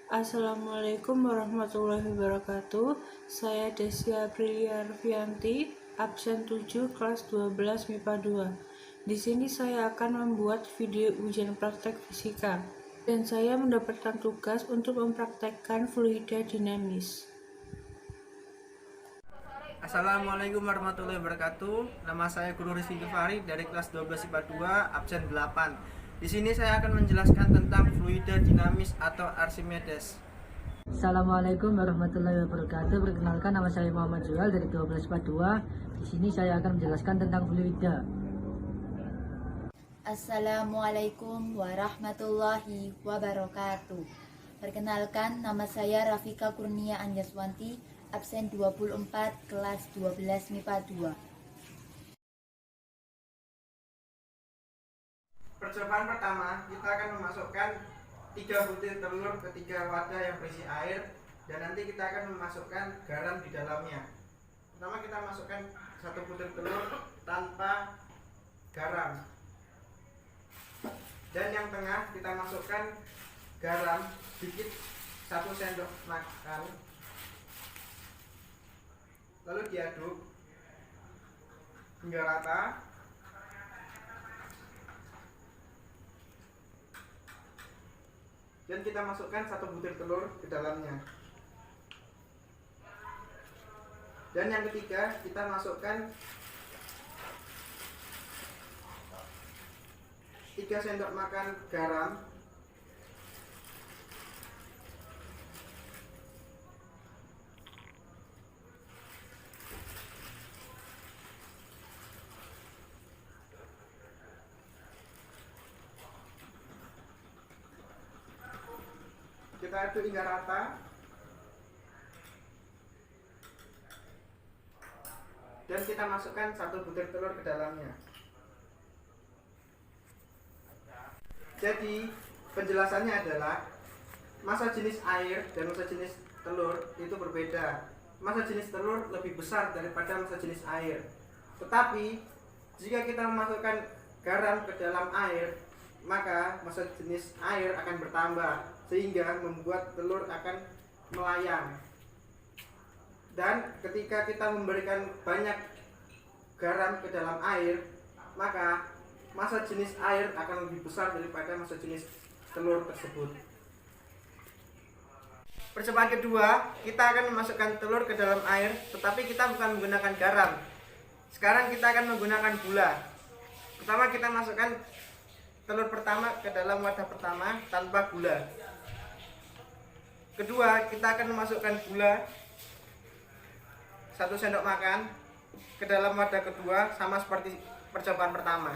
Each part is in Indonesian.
Assalamualaikum warahmatullahi wabarakatuh. Saya Desia Aprilia Arfianti, absen 7 kelas 12 MIPA 2. Di sini saya akan membuat video ujian praktek fisika dan saya mendapatkan tugas untuk mempraktekkan fluida dinamis. Assalamualaikum warahmatullahi wabarakatuh. Nama saya Guru Rizky Gifari dari kelas 12 IPA 2, absen 8. Di sini saya akan menjelaskan tentang fluida dinamis atau Archimedes. Assalamualaikum warahmatullahi wabarakatuh. Perkenalkan, nama saya Muhammad Jual dari 12 IPA 2. Di sini saya akan menjelaskan tentang fluida. Assalamualaikum warahmatullahi wabarakatuh. Perkenalkan, nama saya Rafika Kurnia Anjaswanti, absen 24 kelas 12 MIPA 2. Percobaan pertama, kita akan memasukkan 3 butir telur ke 3 wadah yang berisi air dan nanti kita akan memasukkan garam di dalamnya. Pertama kita masukkan 1 butir telur tanpa garam. Dan yang tengah kita masukkan garam sedikit 1 sendok makan. Lalu diaduk hingga rata. Dan kita masukkan 1 butir telur ke dalamnya. Dan yang ketiga kita masukkan 3 sendok makan garam. Kita aduk hingga rata. Dan kita masukkan 1 butir telur ke dalamnya. Jadi penjelasannya adalah massa jenis air dan massa jenis telur itu berbeda. Massa jenis telur lebih besar daripada massa jenis air. Tetapi jika kita memasukkan garam ke dalam air, maka massa jenis air akan bertambah sehingga membuat telur akan melayang. Dan ketika kita memberikan banyak garam ke dalam air, maka massa jenis air akan lebih besar daripada massa jenis telur tersebut. Percobaan kedua, kita akan memasukkan telur ke dalam air, tetapi kita bukan menggunakan garam. Sekarang kita akan menggunakan gula. Pertama kita masukkan telur pertama ke dalam wadah pertama tanpa gula. Kedua, kita akan memasukkan gula 1 sendok makan ke dalam wadah kedua sama seperti percobaan pertama.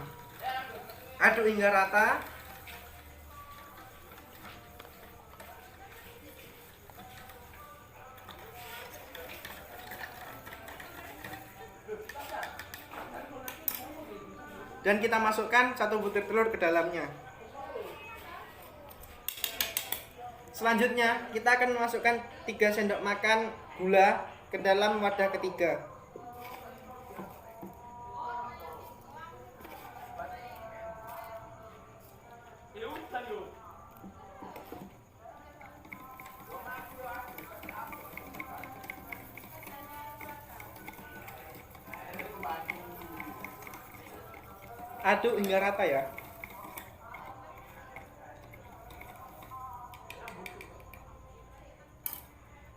Aduk hingga rata. Dan kita masukkan 1 butir telur ke dalamnya. Selanjutnya kita akan memasukkan 3 sendok makan gula ke dalam wadah ketiga. Aduk hingga rata ya.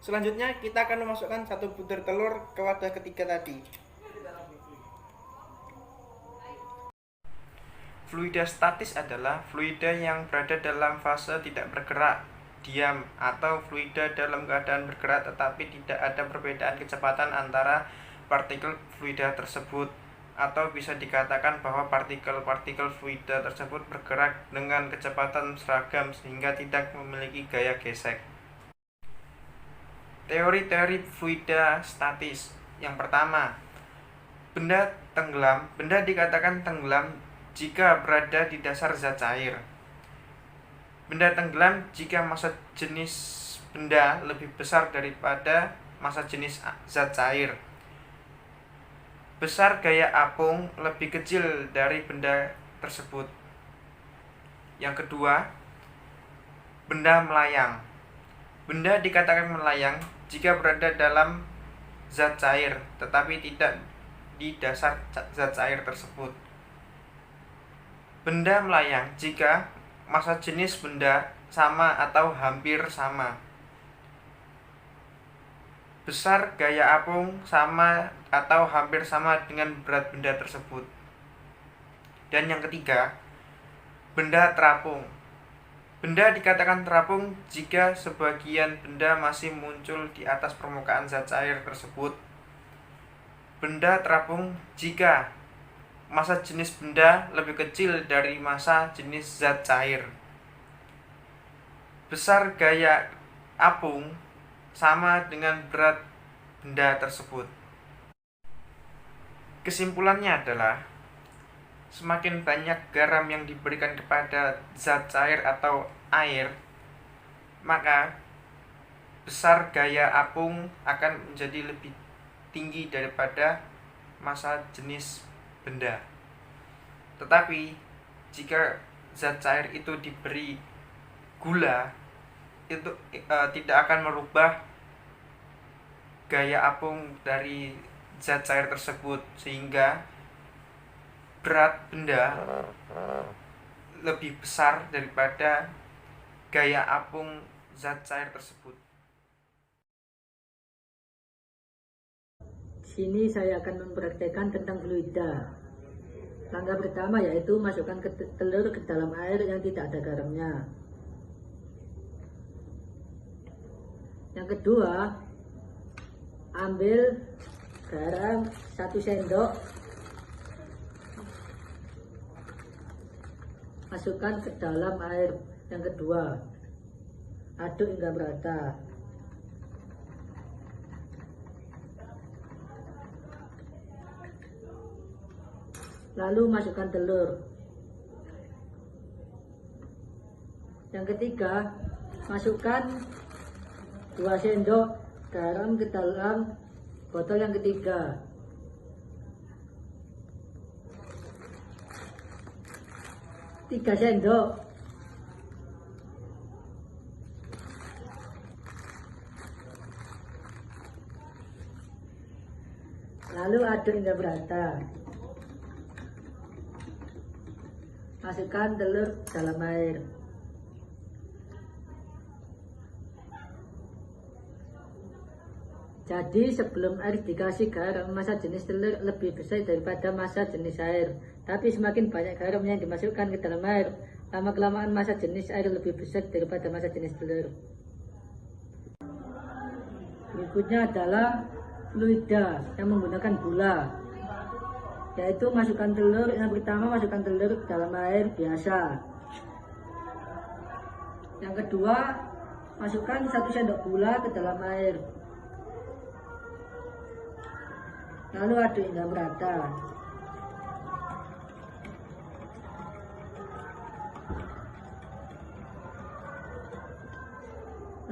Selanjutnya kita akan memasukkan 1 butir telur ke wadah ketiga tadi. Fluida statis adalah fluida yang berada dalam fase tidak bergerak, diam, atau fluida dalam keadaan bergerak tetapi tidak ada perbedaan kecepatan antara partikel fluida tersebut, atau bisa dikatakan bahwa partikel-partikel fluida tersebut bergerak dengan kecepatan seragam sehingga tidak memiliki gaya gesek. Teori-teori fluida statis. Yang pertama, benda tenggelam. Benda dikatakan tenggelam jika berada di dasar zat cair. Benda tenggelam jika massa jenis benda lebih besar daripada massa jenis zat cair. Besar gaya apung lebih kecil dari benda tersebut. Yang kedua, benda melayang. Benda dikatakan melayang jika berada dalam zat cair tetapi tidak di dasar zat cair tersebut. Benda melayang jika massa jenis benda sama atau hampir sama. Besar gaya apung sama atau hampir sama dengan berat benda tersebut. Dan yang ketiga, benda terapung. Benda dikatakan terapung jika sebagian benda masih muncul di atas permukaan zat cair tersebut. Benda terapung jika massa jenis benda lebih kecil dari massa jenis zat cair. Besar gaya apung sama dengan berat benda tersebut. Kesimpulannya adalah semakin banyak garam yang diberikan kepada zat cair atau air, maka besar gaya apung akan menjadi lebih tinggi daripada massa jenis benda. Tetapi jika zat cair itu diberi gula, itu tidak akan merubah gaya apung dari zat cair tersebut, sehingga berat benda lebih besar daripada gaya apung zat cair tersebut. Di sini saya akan mempraktekkan tentang fluida. Langkah pertama yaitu masukkan telur ke dalam air yang tidak ada garamnya. Yang kedua, ambil garam 1 sendok, masukkan ke dalam air yang kedua, aduk hingga merata. Lalu masukkan telur. Yang ketiga, masukkan 2 sendok garam ke dalam botol yang ketiga. Tiga sendok. Lalu aduk hingga merata. Masukkan telur dalam air. Jadi sebelum air dikasih garam, massa jenis telur lebih besar daripada massa jenis air. Tapi semakin banyak garam yang dimasukkan ke dalam air, lama-kelamaan massa jenis air lebih besar daripada massa jenis telur. Berikutnya adalah fluida yang menggunakan gula. Yaitu masukkan telur, yang pertama masukkan telur ke dalam air biasa. Yang kedua, masukkan 1 sendok gula ke dalam air. Lalu aduk hingga merata.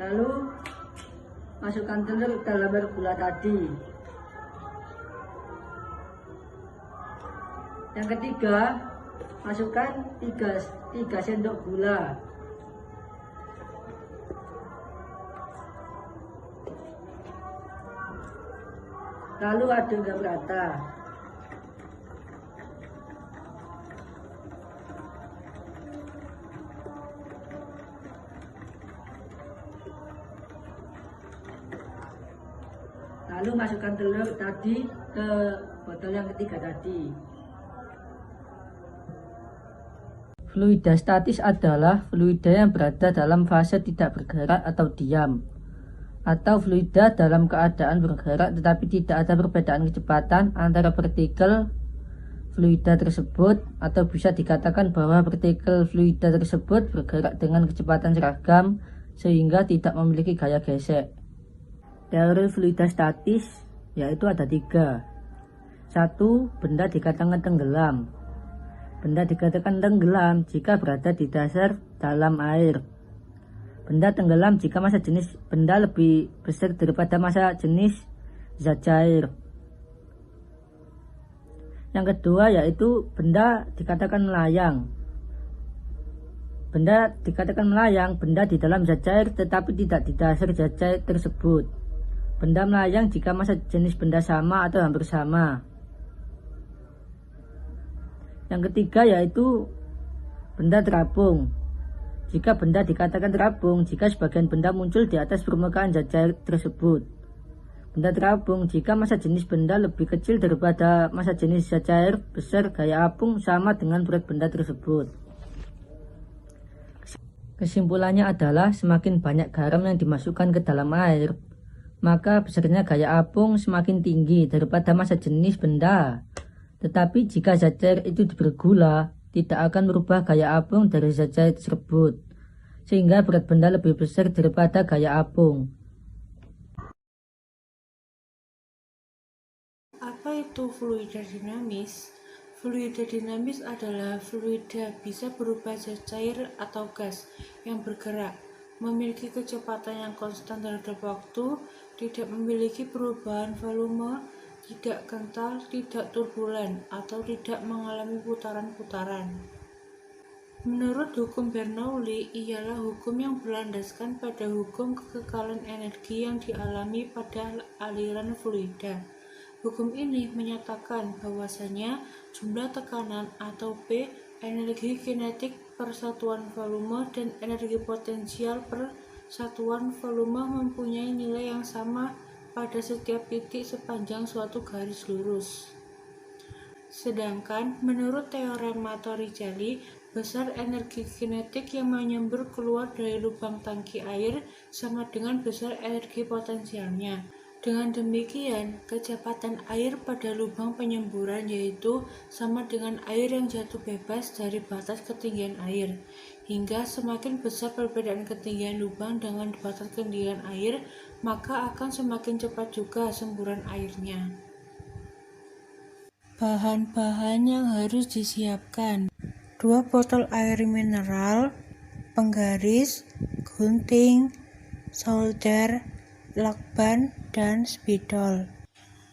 Lalu masukkan telur ke dalam air gula tadi. Yang ketiga, masukkan 3 sendok gula. Lalu aduk hingga merata. Lalu masukkan telur tadi ke botol yang ketiga tadi. Fluida statis adalah fluida yang berada dalam fase tidak bergerak atau diam, atau fluida dalam keadaan bergerak tetapi tidak ada perbedaan kecepatan antara partikel fluida tersebut, atau bisa dikatakan bahwa partikel fluida tersebut bergerak dengan kecepatan seragam sehingga tidak memiliki gaya gesek. Teori fluida statis yaitu ada 3. 1. Benda dikatakan tenggelam. Benda dikatakan tenggelam jika berada di dasar dalam air. Benda tenggelam jika massa jenis benda lebih besar daripada massa jenis zat cair. Yang kedua yaitu benda dikatakan melayang. Benda dikatakan melayang, benda di dalam zat cair tetapi tidak di dasar zat cair tersebut. Benda melayang jika massa jenis benda sama atau hampir sama. Yang ketiga yaitu benda terapung. Jika benda dikatakan terapung jika sebagian benda muncul di atas permukaan zat cair tersebut. Benda terapung jika massa jenis benda lebih kecil daripada massa jenis zat cair besar gaya apung sama dengan berat benda tersebut. Kesimpulannya adalah semakin banyak garam yang dimasukkan ke dalam air, maka besarnya gaya apung semakin tinggi daripada massa jenis benda. Tetapi jika zat cair itu diberi gula, tidak akan merubah gaya apung dari zat cair tersebut, sehingga berat benda lebih besar daripada gaya apung. Apa itu fluida dinamis? Fluida dinamis adalah fluida bisa berubah zat cair atau gas yang bergerak, memiliki kecepatan yang konstan terhadap waktu, tidak memiliki perubahan volume, tidak kental, tidak turbulen, atau tidak mengalami putaran-putaran. Menurut hukum Bernoulli, ialah hukum yang berlandaskan pada hukum kekekalan energi yang dialami pada aliran fluida. Hukum ini menyatakan bahwasanya jumlah tekanan atau P, energi kinetik per satuan volume, dan energi potensial per satuan volume mempunyai nilai yang sama pada setiap titik sepanjang suatu garis lurus. Sedangkan menurut teorema Torricelli, besar energi kinetik yang menyembur keluar dari lubang tangki air sama dengan besar energi potensialnya. Dengan demikian, kecepatan air pada lubang penyemburan yaitu sama dengan air yang jatuh bebas dari batas ketinggian air. Hingga semakin besar perbedaan ketinggian lubang dengan batas ketinggian air, maka akan semakin cepat juga semburan airnya. Bahan-bahan yang harus disiapkan: 2 botol air mineral, penggaris, gunting, solder, lakban, dan spidol.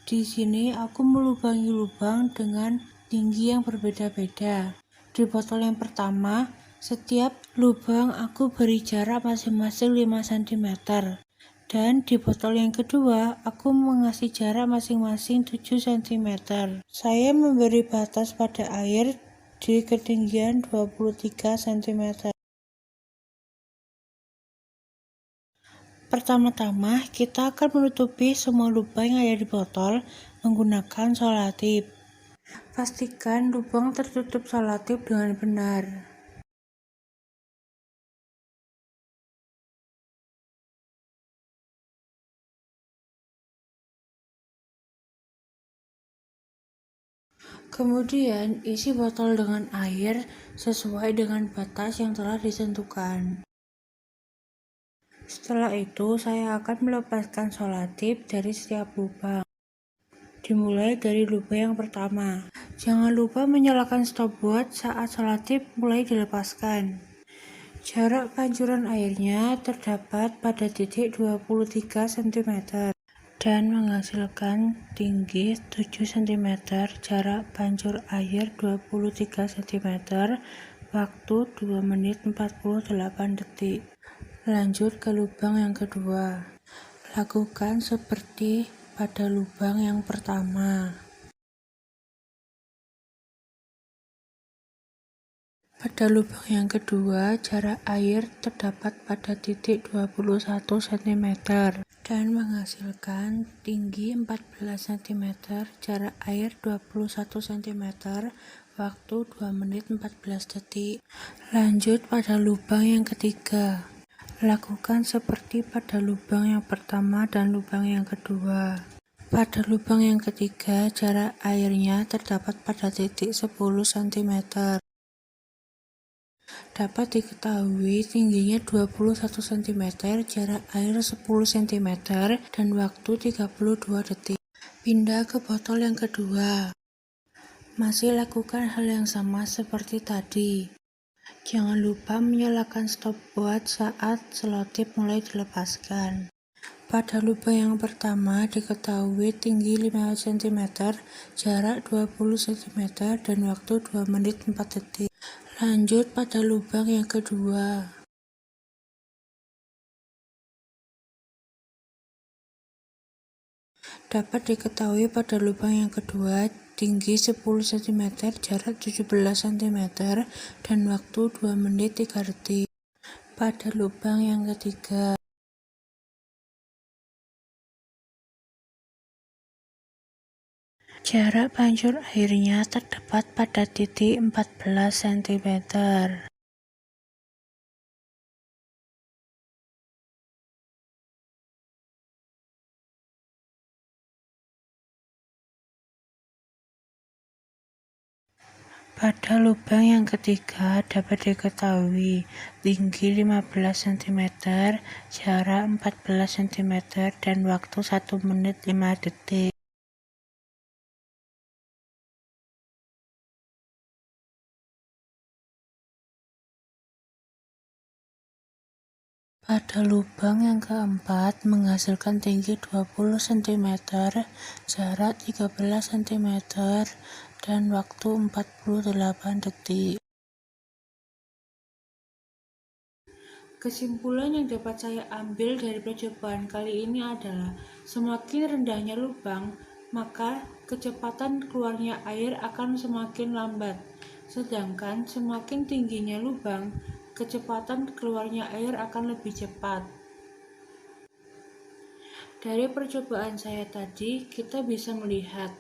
Di sini aku melubangi lubang dengan tinggi yang berbeda-beda. Di botol yang pertama, setiap lubang aku beri jarak masing-masing 5 cm. Dan di botol yang kedua, aku mengasih jarak masing-masing 7 cm. Saya memberi batas pada air di ketinggian 23 cm. Pertama-tama, kita akan menutupi semua lubang yang ada di botol menggunakan selotip. Pastikan lubang tertutup selotip dengan benar. Kemudian, isi botol dengan air sesuai dengan batas yang telah ditentukan. Setelah itu, saya akan melepaskan selotip dari setiap lubang. Dimulai dari lubang yang pertama. Jangan lupa menyalakan stopwatch saat selotip mulai dilepaskan. Jarak pancuran airnya terdapat pada titik 23 cm dan menghasilkan tinggi 7 cm. Jarak pancur air 23 cm, waktu 2 menit 48 detik. Lanjut ke lubang yang kedua. Lakukan seperti pada lubang yang pertama. Pada lubang yang kedua, jarak air terdapat pada titik 21 cm dan menghasilkan tinggi 14 cm, jarak air 21 cm, waktu 2 menit 14 detik. Lanjut pada lubang yang ketiga. Lakukan seperti pada lubang yang pertama dan lubang yang kedua. Pada lubang yang ketiga, jarak airnya terdapat pada titik 10 cm. Dapat diketahui tingginya 21 cm, jarak air 10 cm, dan waktu 32 detik. Pindah ke botol yang kedua. Masih lakukan hal yang sama seperti tadi. Jangan lupa menyalakan stopwatch saat selotip mulai dilepaskan. Pada lubang yang pertama diketahui tinggi 5 cm, jarak 20 cm, dan waktu 2 menit 4 detik. Lanjut pada lubang yang kedua. Dapat diketahui pada lubang yang kedua, tinggi 10 cm, jarak 17 cm, dan waktu 2 menit 3 detik. Pada lubang yang ketiga, jarak pancur airnya terdapat pada titik 14 cm. Pada lubang yang ketiga dapat diketahui tinggi 15 cm, jarak 14 cm, dan waktu 1 menit 5 detik. Pada lubang yang keempat menghasilkan tinggi 20 cm, jarak 13 cm, dan waktu 48 detik. Kesimpulan yang dapat saya ambil dari percobaan kali ini adalah semakin rendahnya lubang, maka kecepatan keluarnya air akan semakin lambat. Sedangkan semakin tingginya lubang, kecepatan keluarnya air akan lebih cepat. Dari percobaan saya tadi, kita bisa melihat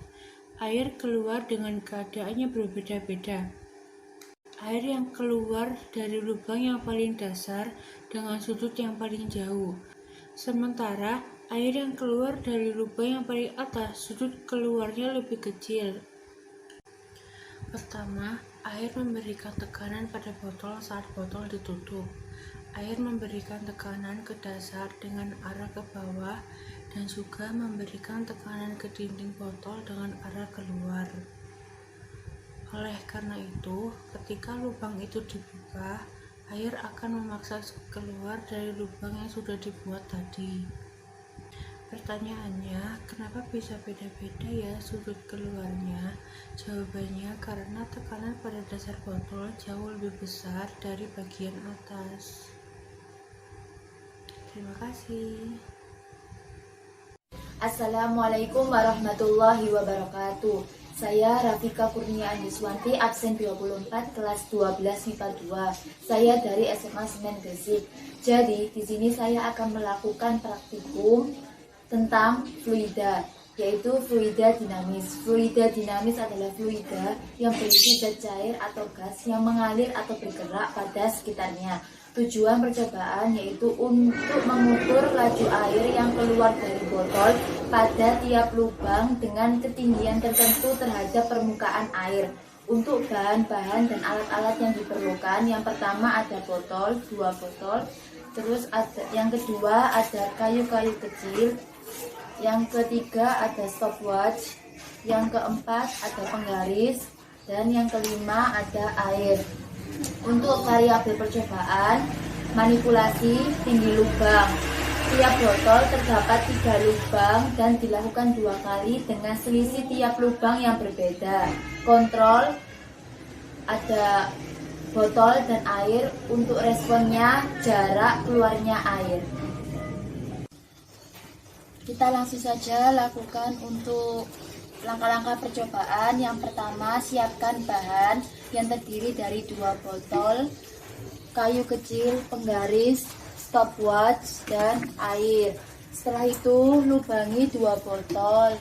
air keluar dengan keadaannya berbeda-beda. Air yang keluar dari lubang yang paling dasar dengan sudut yang paling jauh. Sementara air yang keluar dari lubang yang paling atas, sudut keluarnya lebih kecil. Pertama, air memberikan tekanan pada botol saat botol ditutup. Air memberikan tekanan ke dasar dengan arah ke bawah dan juga memberikan tekanan ke dinding botol dengan arah keluar. Oleh karena itu, ketika lubang itu dibuka, air akan memaksa keluar dari lubang yang sudah dibuat tadi. Pertanyaannya, kenapa bisa beda-beda ya sudut keluarnya? Jawabannya karena tekanan pada dasar botol jauh lebih besar dari bagian atas. Terima kasih. Assalamualaikum warahmatullahi wabarakatuh. Saya Rafika Kurnia Anjaswanti, absen 24, kelas 12 MIPA 2. Saya dari SMA Senen Gresik. Jadi, di sini saya akan melakukan praktikum tentang fluida, yaitu fluida dinamis. Fluida dinamis adalah fluida yang berisi zat cair atau gas yang mengalir atau bergerak pada sekitarnya. Tujuan percobaan yaitu untuk mengukur laju air yang keluar dari botol pada tiap lubang dengan ketinggian tertentu terhadap permukaan air. Untuk bahan-bahan dan alat-alat yang diperlukan, yang pertama ada botol, 2 botol. Terus yang kedua ada kayu-kayu kecil. Yang ketiga ada stopwatch. Yang keempat ada penggaris. Dan yang kelima ada air. Untuk variabel percobaan, manipulasi tinggi lubang. Tiap botol terdapat 3 lubang dan dilakukan 2 kali dengan selisih tiap lubang yang berbeda. Kontrol ada botol dan air. Untuk responnya, jarak keluarnya air. Kita langsung saja lakukan untuk langkah-langkah percobaan. Yang pertama, siapkan bahan yang terdiri dari 2 botol, kayu kecil, penggaris, stopwatch, dan air. Setelah itu, lubangi 2 botol.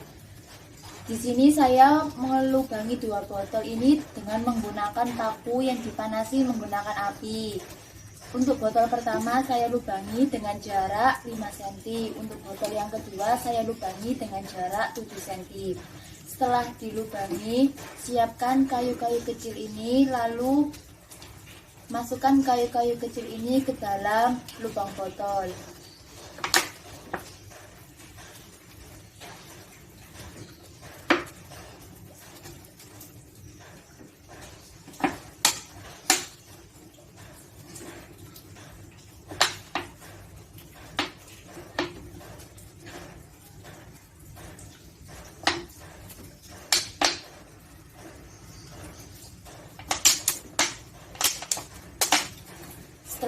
Di sini saya melubangi 2 botol ini dengan menggunakan paku yang dipanasi menggunakan api. Untuk botol pertama saya lubangi dengan jarak 5 cm. Untuk botol yang kedua saya lubangi dengan jarak 7 cm. Setelah dilubangi, siapkan kayu-kayu kecil ini, lalu masukkan kayu-kayu kecil ini ke dalam lubang botol.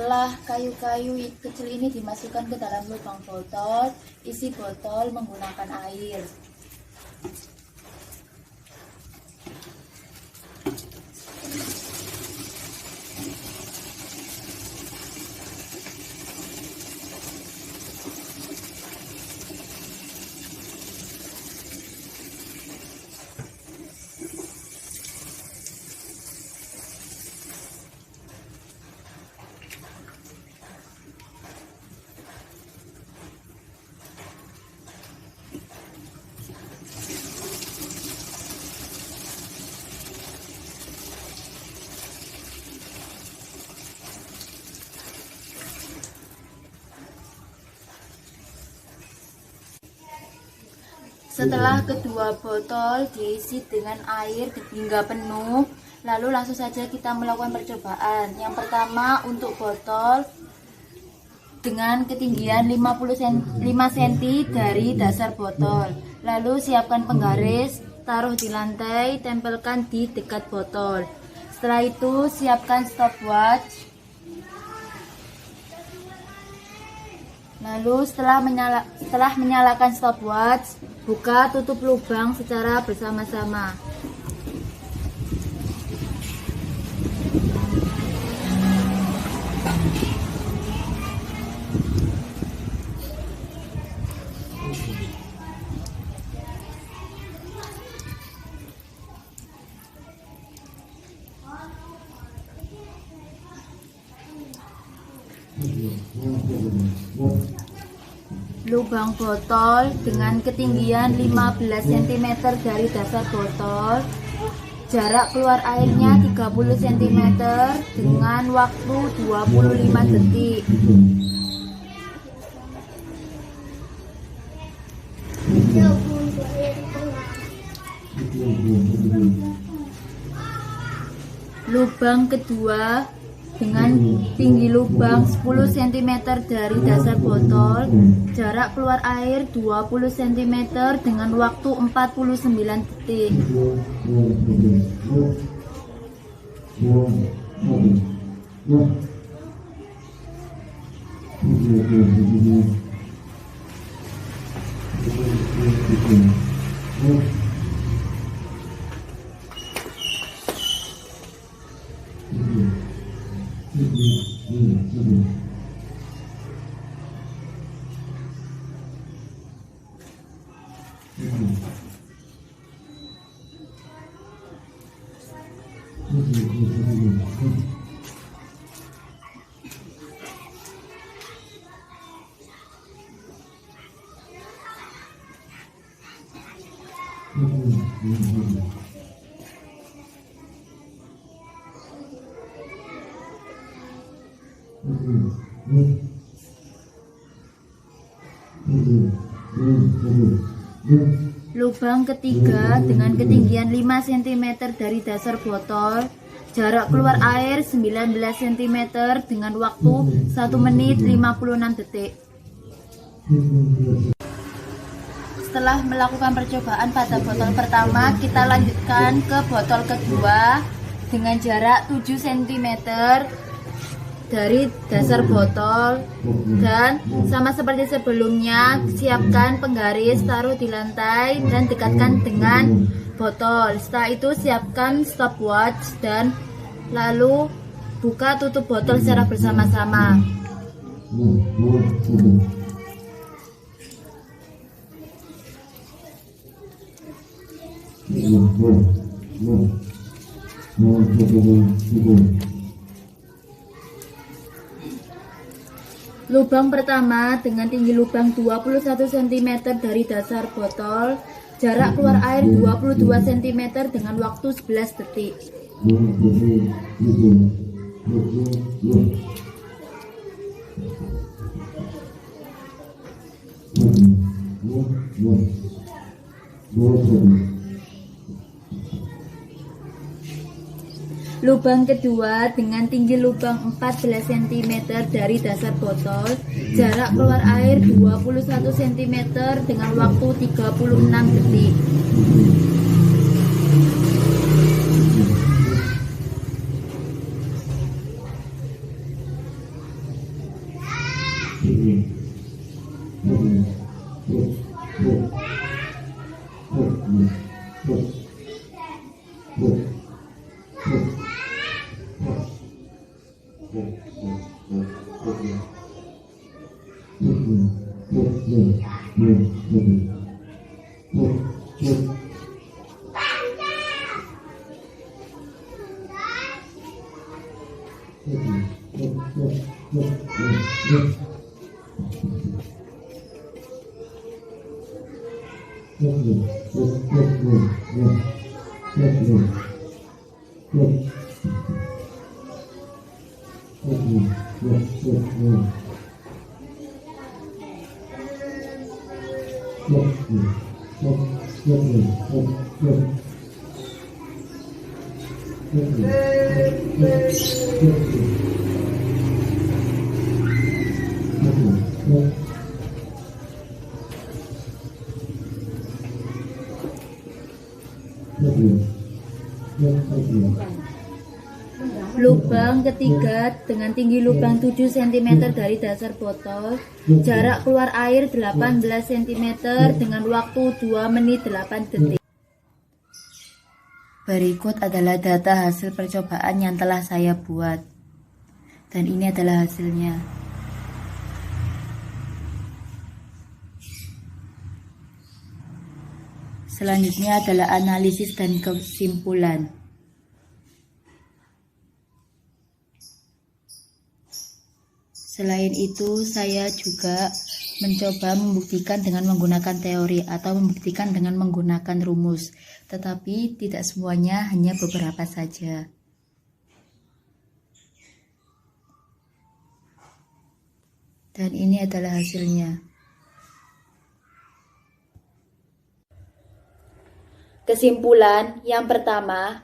Setelah kayu-kayu kecil ini dimasukkan ke dalam lubang botol, isi botol menggunakan air. Setelah kedua botol diisi dengan air hingga penuh, lalu langsung saja kita melakukan percobaan. Yang pertama untuk botol dengan ketinggian 5 cm dari dasar botol. Lalu siapkan penggaris, taruh di lantai, tempelkan di dekat botol. Setelah itu siapkan stopwatch. Lalu setelah menyalakan stopwatch, buka tutup lubang secara bersama-sama. Lubang botol dengan ketinggian 15 cm dari dasar botol. Jarak keluar airnya 30 cm dengan waktu 25 detik. Lubang kedua dengan tinggi lubang 10 cm dari dasar botol, jarak keluar air 20 cm dengan waktu 49 detik. Lubang ketiga dengan ketinggian 5 cm dari dasar botol, jarak keluar air 19 cm dengan waktu 1 menit 56 detik. Setelah melakukan percobaan pada botol pertama, kita lanjutkan ke botol kedua dengan jarak 7 cm dari dasar botol, dan sama seperti sebelumnya, siapkan penggaris, taruh di lantai dan dekatkan dengan botol. Setelah itu siapkan stopwatch dan lalu buka tutup botol secara bersama-sama. Lubang pertama dengan tinggi lubang 21 cm dari dasar botol, jarak keluar air 22 cm dengan waktu 11 detik. Lubang kedua dengan tinggi lubang 14 cm dari dasar botol, jarak keluar air 21 cm dengan waktu 36 detik. Lubang ketiga dengan tinggi lubang 7 cm dari dasar botol, jarak keluar air 18 cm dengan waktu 2 menit 8 detik. Berikut adalah data hasil percobaan yang telah saya buat. Dan ini adalah hasilnya. Selanjutnya adalah analisis dan kesimpulan. Selain itu, saya juga mencoba membuktikan dengan menggunakan teori atau membuktikan dengan menggunakan rumus, tetapi tidak semuanya, hanya beberapa saja. Dan ini adalah hasilnya. Kesimpulan yang pertama,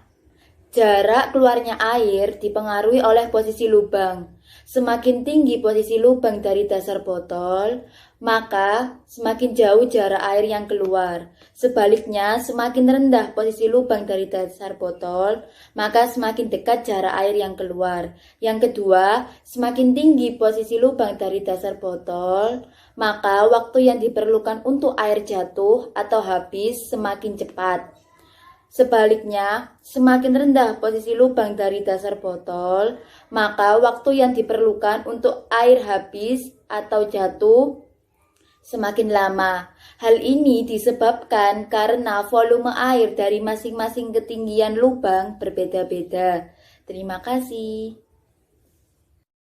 jarak keluarnya air dipengaruhi oleh posisi lubang. Semakin tinggi posisi lubang dari dasar botol, maka semakin jauh jarak air yang keluar. Sebaliknya, semakin rendah posisi lubang dari dasar botol, maka semakin dekat jarak air yang keluar. Yang kedua, semakin tinggi posisi lubang dari dasar botol, maka waktu yang diperlukan untuk air jatuh atau habis semakin cepat. Sebaliknya, semakin rendah posisi lubang dari dasar botol, maka waktu yang diperlukan untuk air habis atau jatuh semakin lama. Hal ini disebabkan karena volume air dari masing-masing ketinggian lubang berbeda-beda. Terima kasih.